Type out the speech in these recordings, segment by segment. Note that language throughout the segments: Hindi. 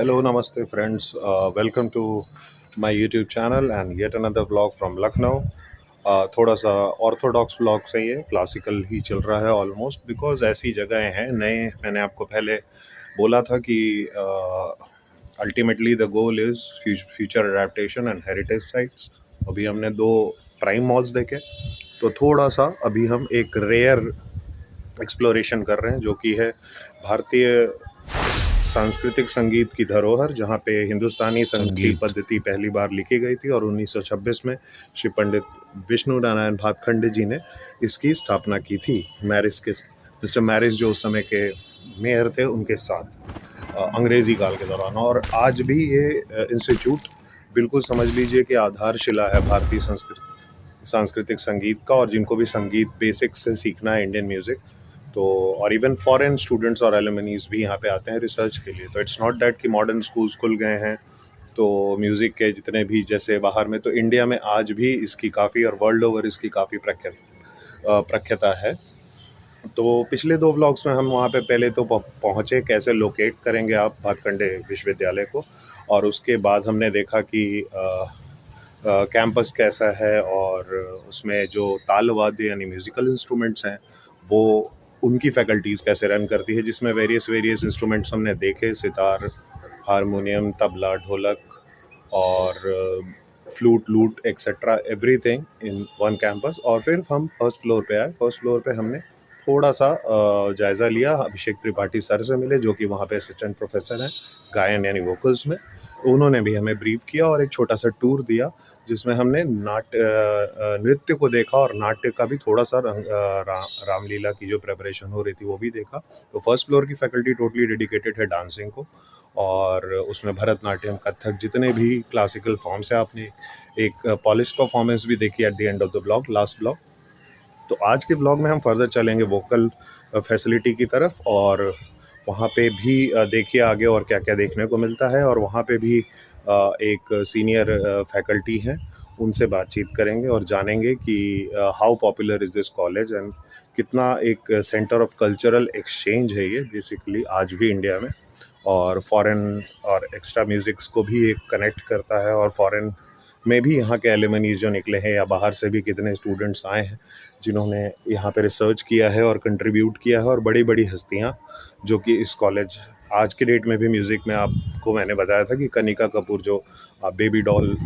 Hello, Namaste, friends. Welcome to my YouTube channel and yet another vlog from Lucknow. थोड़ा सा ऑर्थोडॉक्स व्लॉग से ये क्लासिकल ही चल रहा है ऑलमोस्ट बिकॉज ऐसी जगहें हैं नए। मैंने आपको पहले बोला था कि ultimately the goal is future adaptation and heritage sites. अभी हमने दो प्राइम मॉल्स देखे, तो थोड़ा सा अभी हम एक रेयर एक्सप्लोरेशन कर रहे हैं जो कि है भारतीय सांस्कृतिक संगीत की धरोहर, जहाँ पे हिंदुस्तानी संगीत पद्धति पहली बार लिखी गई थी और 1926 में श्री पंडित विष्णु नारायण भातखंडे जी ने इसकी स्थापना की थी। मिस्टर मैरिस जो उस समय के मेयर थे उनके साथ अंग्रेज़ी काल के दौरान। और आज भी ये इंस्टीट्यूट बिल्कुल समझ लीजिए कि आधारशिला है भारतीय सांस्कृतिक संगीत का। और जिनको भी संगीत बेसिक से सीखना है, इंडियन म्यूज़िक, तो और इवन फॉरेन स्टूडेंट्स और एलुमनीज भी यहाँ पे आते हैं रिसर्च के लिए। तो इट्स नॉट दैट कि मॉडर्न स्कूल्स खुल गए हैं तो म्यूज़िक के जितने भी जैसे बाहर में, तो इंडिया में आज भी इसकी काफ़ी और वर्ल्ड ओवर इसकी काफ़ी प्रख्याता है। तो पिछले दो व्लॉग्स में हम वहाँ पे पहले तो पहुँचे, कैसे लोकेट करेंगे आप भातखंडे विश्वविद्यालय को, और उसके बाद हमने देखा कि कैंपस कैसा है और उसमें जो ताल वाद्य यानी म्यूज़िकल इंस्ट्रूमेंट्स हैं वो उनकी फैकल्टीज़ कैसे रन करती है, जिसमें वेरियस इंस्ट्रूमेंट्स हमने देखे, सितार, हारमोनियम, तबला, ढोलक और फ्लूट, लूट etcetera, everything in one campus. और फिर हम फर्स्ट फ्लोर पे आए। फर्स्ट फ्लोर पे हमने थोड़ा सा जायज़ा लिया, अभिषेक त्रिपाठी सर से मिले जो कि वहाँ पे असिस्टेंट प्रोफेसर हैं गायन यानी वोकल्स में। उन्होंने भी हमें ब्रीफ किया और एक छोटा सा टूर दिया जिसमें हमने नृत्य को देखा और नाट्य का भी थोड़ा सा रामलीला की जो प्रेपरेशन हो रही थी वो भी देखा। तो फर्स्ट फ्लोर की फैकल्टी टोटली डेडिकेटेड है डांसिंग को, और उसमें भरतनाट्यम, कथक, जितने भी क्लासिकल फॉर्म्स हैं। आपने एक पॉलिश परफॉर्मेंस भी देखी at the end of the blog, last blog. तो आज के ब्लॉग में हम फर्दर चलेंगे वोकल फैसिलिटी की तरफ, और वहाँ पे भी देखिए आगे और क्या क्या देखने को मिलता है। और वहाँ पे भी एक सीनियर फैकल्टी हैं, उनसे बातचीत करेंगे और जानेंगे कि how popular is this college and कितना एक सेंटर ऑफ कल्चरल एक्सचेंज है ये बेसिकली आज भी इंडिया में, और फॉरेन और एक्स्ट्रा म्यूज़िक्स को भी एक कनेक्ट करता है। और फॉरेन में भी यहाँ के एलुमनीज जो निकले हैं या बाहर से भी कितने स्टूडेंट्स आए हैं जिन्होंने यहाँ पे रिसर्च किया है और कंट्रीब्यूट किया है, और बड़ी बड़ी हस्तियाँ जो कि इस कॉलेज आज के डेट में भी म्यूज़िक में, आपको मैंने बताया था कि कनिका कपूर जो बेबी डॉल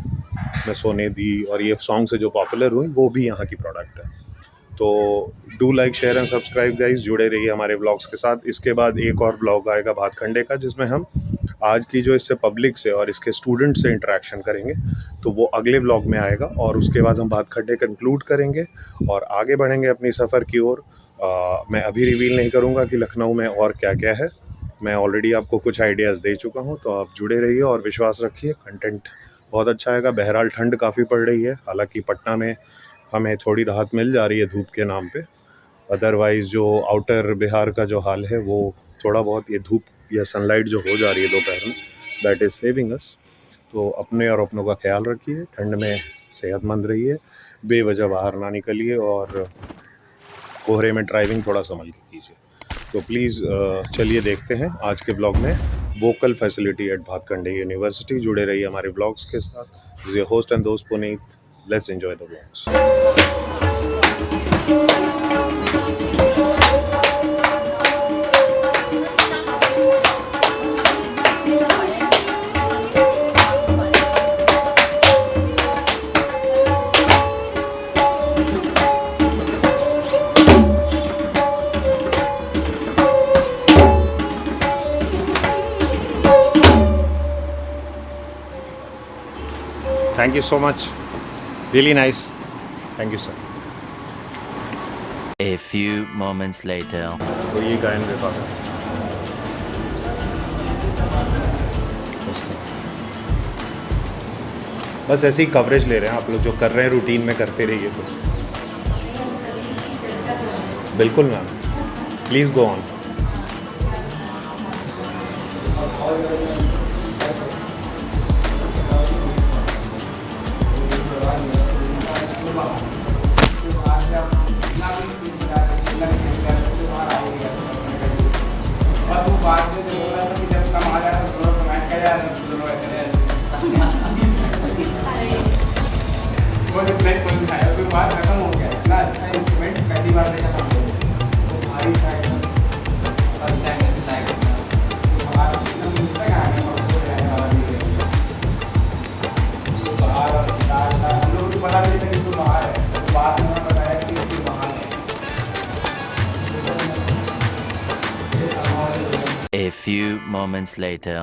में सोने दी और ये सॉन्ग से जो पॉपुलर हुई, वो भी यहाँ की प्रोडक्ट है। तो do like, share and subscribe guys, जुड़े रहिए हमारे व्लॉग्स के साथ। इसके बाद एक और व्लॉग आएगा भातखंडे का, जिसमें हम आज की जो इससे पब्लिक से और इसके स्टूडेंट से इंटरेक्शन करेंगे, तो वो अगले व्लॉग में आएगा। और उसके बाद हम भातखंडे कंक्लूड करेंगे और आगे बढ़ेंगे अपनी सफ़र की ओर। मैं अभी रिवील नहीं करूँगा कि लखनऊ में और क्या क्या है, मैं ऑलरेडी आपको कुछ आइडियाज़ दे चुका हूँ। तो आप जुड़े रहिए और विश्वास रखिए, कंटेंट बहुत अच्छा आएगा। बहरहाल ठंड काफ़ी पड़ रही है, हालांकि पटना में हमें थोड़ी राहत मिल जा रही है धूप के नाम पे। अदरवाइज़ जो आउटर बिहार का जो हाल है, वो थोड़ा बहुत ये धूप या सनलाइट जो हो जा रही है दोपहर में, दैट इज़ सेविंग अस। तो अपने और अपनों का ख्याल रखिए, ठंड में सेहतमंद रहिए, बेवजह बाहर ना निकलिए, और कोहरे में ड्राइविंग थोड़ा संभल के कीजिए। तो प्लीज़ चलिए देखते हैं आज के ब्लॉग में vocal facility eight Bhatkhande university. जुड़े रहिए हमारे ब्लॉग्स के साथ। योर होस्ट एंड दोस्त Puneet, let's enjoy the blogs. Thank you so much. Really nice. Thank you, sir. A few moments later. तो ये गायन विभाग है। बस ऐसे ही कवरेज ले रहे हैं आप लोग, जो कर रहे हैं रूटीन में करते रहिए। तो बिल्कुल मैम, प्लीज़ गो ऑन। बस वो बाद में जो बोला था कि जब समाज आया तो मैच का बहुत इंटरेस्ट है, उसके बाद खत्म हो गया। इतना अच्छा इंस्ट्रूमेंट पहली बार देखा था हम लोगों ने, वो भारी था एकदम, फर्स्ट टाइम ऐसे लाइव सुना। तो बाहर एकदम मिलता है गाने में, उसको रहने वाला भी है। तो बाहर और सितार था, हम लोगों को पता नहीं था कि वो बाहर है, तो बाद में उन्होंने बताया कि वो बाहर है। ये समाज A few moments later.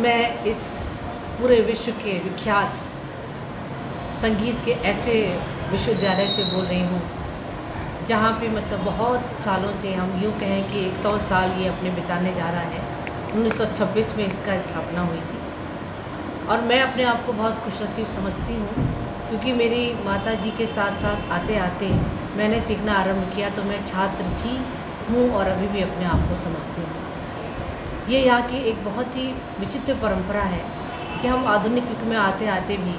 मैं इस पूरे विश्व के विख्यात संगीत के ऐसे विश्वविद्यालय से बोल रही हूँ जहाँ पे मतलब बहुत सालों से, हम यूँ कहें कि 100 साल ये अपने बिताने जा रहा है। 1926 में इसका स्थापना हुई थी और मैं अपने आप को बहुत खुशनसीब समझती हूँ क्योंकि मेरी माता जी के साथ साथ आते आते मैंने सीखना आरंभ किया, तो मैं छात्र थी, हूँ और अभी भी अपने आप को समझती हूँ। ये यहाँ की एक बहुत ही विचित्र परंपरा है कि हम आधुनिक युग में आते आते भी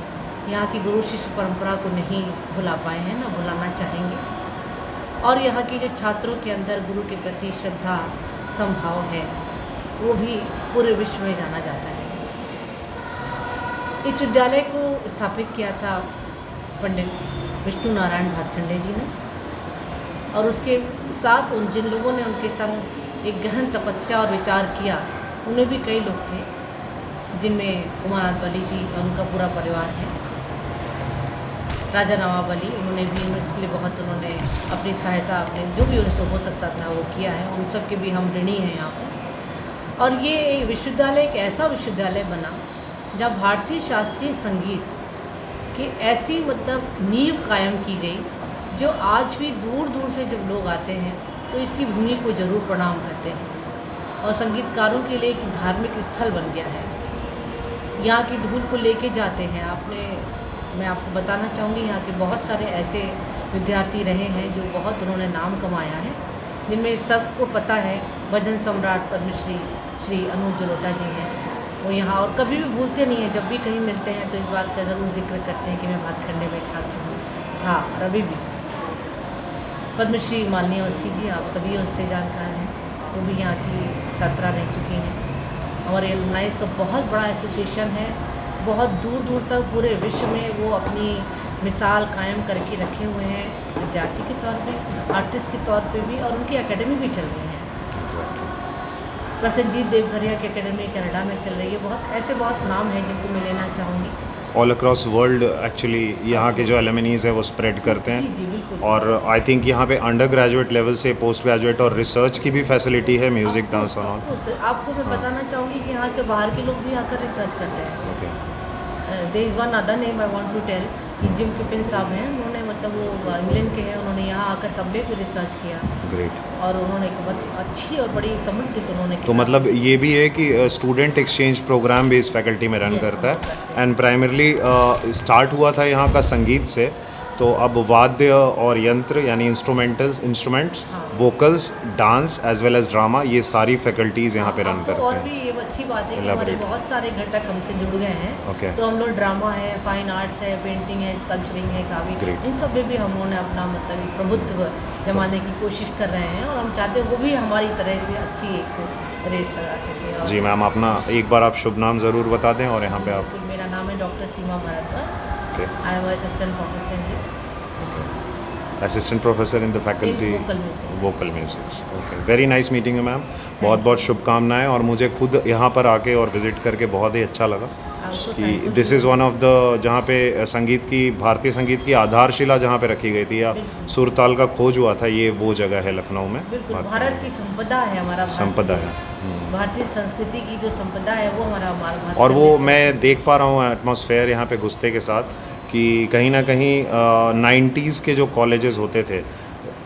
यहाँ की गुरु शिष्य परंपरा को नहीं भुला पाए हैं, ना भुलाना चाहेंगे। और यहाँ के जो छात्रों के अंदर गुरु के प्रति श्रद्धा संभाव है, वो भी पूरे विश्व में जाना जाता है। इस विद्यालय को स्थापित किया था पंडित विष्णु नारायण भातखंडे जी ने, और उसके साथ उन जिन लोगों ने उनके संग एक गहन तपस्या और विचार किया, उनमें भी कई लोग थे, जिनमें उमानाथ बली जी और उनका पूरा परिवार है। राजा नवाब अली, उन्होंने भी इसके लिए बहुत उन्होंने अपनी सहायता, अपने जो भी उनसे हो सकता था वो किया है, उन सब के भी हम ऋणी हैं यहाँ पर। और ये विश्वविद्यालय एक ऐसा विश्वविद्यालय बना जहाँ भारतीय शास्त्रीय संगीत की ऐसी मतलब नींव कायम की गई, जो आज भी दूर दूर से जब लोग आते हैं तो इसकी भूमि को ज़रूर प्रणाम करते हैं और संगीतकारों के लिए एक धार्मिक स्थल बन गया है। यहाँ की धूल को लेके जाते हैं। मैं आपको बताना चाहूँगी, यहाँ के बहुत सारे ऐसे विद्यार्थी रहे हैं जो बहुत उन्होंने नाम कमाया है, जिनमें सबको पता है भजन सम्राट पद्मश्री श्री अनूप जलोटा जी हैं। वो यहाँ और कभी भी भूलते नहीं हैं, जब भी कहीं मिलते हैं तो इस बात का ज़रूर जिक्र करते हैं कि मैं भातखंडे में छात्र हूँ, था और अभी भी। पद्मश्री माननीय अवस्थी जी, आप सभी उससे जानकार हैं, वो भी यहाँ की छात्रा रह चुकी हैं। और एलुमनाइज का बहुत बड़ा एसोसिएशन है, बहुत दूर दूर तक पूरे विश्व में वो अपनी मिसाल कायम करके रखे हुए हैं, विद्यार्थी के तौर पे, आर्टिस्ट के तौर पे भी, और उनकी एकेडमी भी चल रही है। प्रसन्नजीत देवघरिया की एकेडमी कनाडा में चल रही है। बहुत नाम हैं जिनको मैं लेना चाहूँगी। ऑल अक्रॉस वर्ल्ड एक्चुअली यहाँ के जो एलुमनीज है वो स्प्रेड करते हैं। जी जी बिल्कुल। और आई थिंक यहाँ पे अंडर ग्रेजुएट लेवल से पोस्ट ग्रेजुएट और रिसर्च की भी फैसिलिटी है, म्यूज़िक डांस और ऑल। आपको मैं बताना चाहूँगी कि यहाँ से बाहर के लोग भी आकर रिसर्च करते हैं। Okay, there is one other name I want to tell कि जिम किपिन साहब हैं, उन्होंने मतलब वो इंग्लैंड के हैं, उन्होंने यहाँ आकर तबले पे रिसर्च किया ग्रेट। और उन्होंने एक बहुत अच्छी और बड़ी समृद्धि को उन्होंने तो मतलब ये भी है कि स्टूडेंट एक्सचेंज प्रोग्राम भी इस फैकल्टी में रन Yes, करता हम है। करते हैं। एंड प्राइमरली स्टार्ट हुआ था यहाँ का संगीत से, तो अब वाद्य और यंत्र यानी इंस्ट्रूमेंट्स, हाँ। Vocals, dance as well as drama, ये सारी फैकल्टीज़ यहाँ पे रन अब तो करते और हैं। भी ये अच्छी बात है कि हमारे Elaborate. बहुत सारे घटक हमसे जुड़ गए हैं। Okay. तो हम लोग ड्रामा है, फाइन आर्ट्स है, पेंटिंग है, स्कल्पचरिंग है, काफ़ी Great. इन सब में भी हम लोगों ने अपना मतलब एक प्रभुत्व जमाने की कोशिश कर रहे हैं, और हम चाहते हैं वो भी हमारी तरह से अच्छी एक रेस लगा सके। और जी मैम, अपना एक बार आप शुभ नाम ज़रूर बता दें और यहाँ पे आप। बिल्कुल, मेरा नाम है doctor Seema Bhardwaj. Okay, I am assistant professor here assistant professor in the faculty in vocal music. Vocal musics. Okay, very nice meeting है मैम, बहुत बहुत शुभकामनाएं। और मुझे खुद यहाँ पर आके और विज़िट करके बहुत ही अच्छा लगा कि this is one of the, जहाँ पे संगीत की, भारतीय संगीत की आधारशिला जहाँ पे रखी गई थी या बिल्कुल। सुर ताल का खोज हुआ था, ये वो जगह है लखनऊ में। बिल्कुल, भारत की संपदा है, हमारा संपदा भारतीय- है। भारतीय संस्कृति की जो संपदा है वो हमारा भारत। और वो मैं देख पा रहा हूँ एटमॉस्फेयर यहाँ पे घुसते के साथ कि कहीं ना कहीं 90s के जो कॉलेजेस होते थे,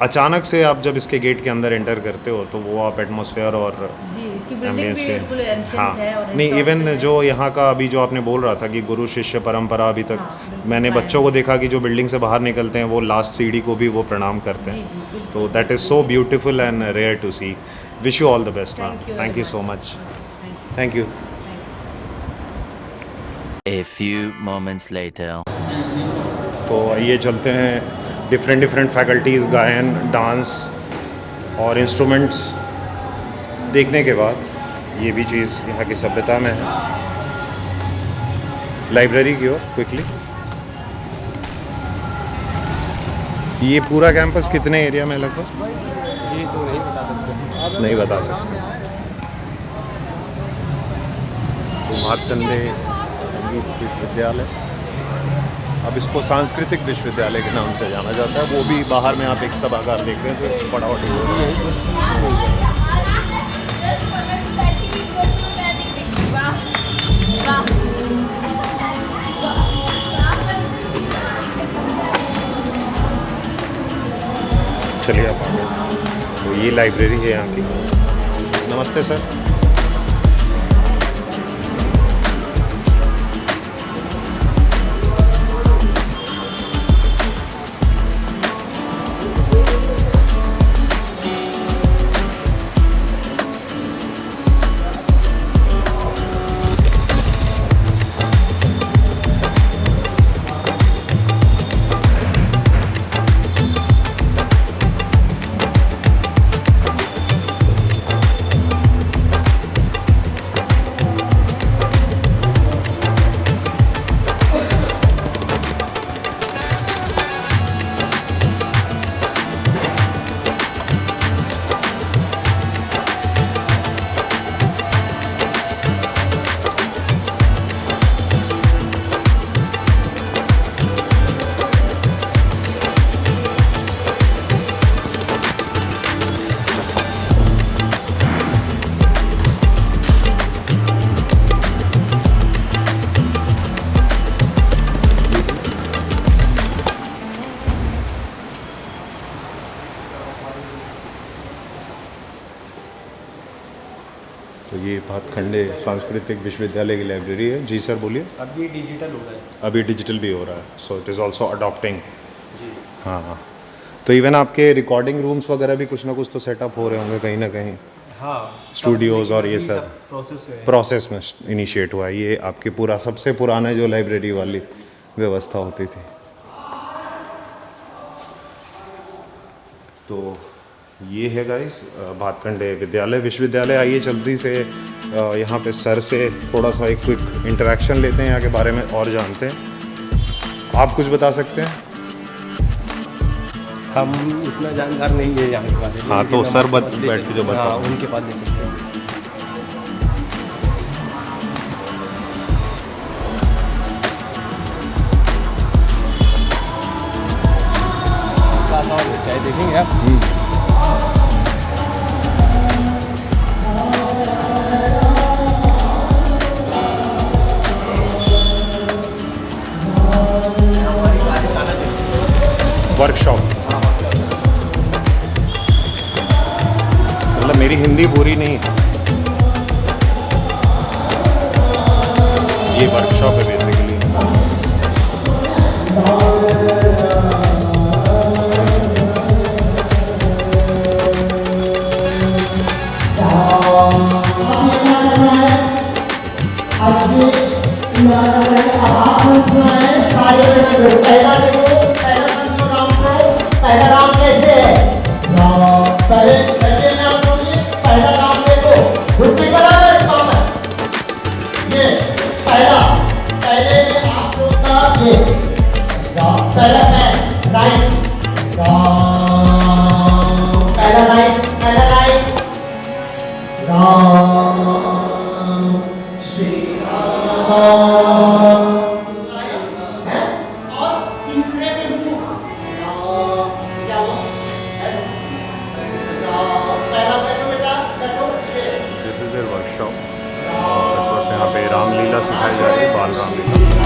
अचानक से आप जब इसके गेट के अंदर एंटर करते हो तो वो आप एटमॉस्फेयर और जी, इसकी बिल्डिंग एम्बियंस भी पे, बिल्कुल एंशिएंट हाँ है और नहीं, historical इवन है। जो यहाँ का अभी जो आपने बोल रहा था कि गुरु शिष्य परंपरा अभी तक, हाँ, बिल्कुल, मैंने कायम बच्चों को देखा कि जो बिल्डिंग से बाहर निकलते हैं वो लास्ट सीढ़ी को भी वो प्रणाम करते जी हैं। जी बिल्कुल। तो that is so beautiful and rare to see. Wish you all the best ma'am, thank you so much, thank you. A few moments later. तो ये चलते हैं डिफरेंट फैकल्टीज़, गायन, डांस और इंस्ट्रूमेंट्स देखने के बाद, ये भी चीज़ यहाँ की सभ्यता में है। लाइब्रेरी की ओर क्विकली। ये पूरा कैंपस कितने एरिया में लगभग? ये तो नहीं बता सकते। नहीं बता सकते। तो भातखंडे संगीत विश्वविद्यालय, अब इसको सांस्कृतिक विश्वविद्यालय के नाम से जाना जाता है। वो भी बाहर में आप एक सभागार देख रहे हैं तो बड़ा चलिए आप आगे। तो ये लाइब्रेरी है यहाँ की। नमस्ते सर। तो ये भातखंडे सांस्कृतिक विश्वविद्यालय की लाइब्रेरी है। जी सर बोलिए। अभी डिजिटल हो रहा है। अभी डिजिटल भी हो रहा है, so it is also adopting. जी हाँ हाँ। तो इवन आपके रिकॉर्डिंग रूम्स वगैरह भी कुछ ना कुछ तो सेटअप हो रहे होंगे कहीं ना कहीं। हाँ, स्टूडियोज़ और ये सब प्रोसेस में है। प्रोसेस में इनिशिएट हुआ है। ये आपकी पूरा सबसे पुराना जो लाइब्रेरी वाली व्यवस्था होती थी। तो ये है गाइस भातखंडे विद्यालय विश्वविद्यालय। आइए जल्दी से यहाँ पे सर से थोड़ा सा एक क्विक इंटरेक्शन लेते हैं, यहाँ के बारे में और जानते हैं। आप कुछ बता सकते हैं? हम इतना जानकार नहीं है यहाँ के बारे में। हाँ, तो लेकिन सर हम बैठ ले के जो सकते हैं। बता हाँ, उनके पास ले सकते हैं। चाय देखेंगे आप? वर्कशॉप, मतलब मेरी हिंदी पूरी नहीं है। ये वर्कशॉप है बेसिकली। पहला नाम कैसे है? पहले पहले नाम बोलिए। पहला नाम देखो, घुटने का काम है ये। पहला पहले में आप लोग का ये पहला मैं राइट, पहला राइट, पहला राइट, राम श्री राम। और तीसरे में मुख, क्या हुआ? पहला बैठो बेटा, बैठो। दिस इज देयर वर्कशॉप और इस वक्त यहाँ पे रामलीला सिखाई जा रही है, बाल रामलीला।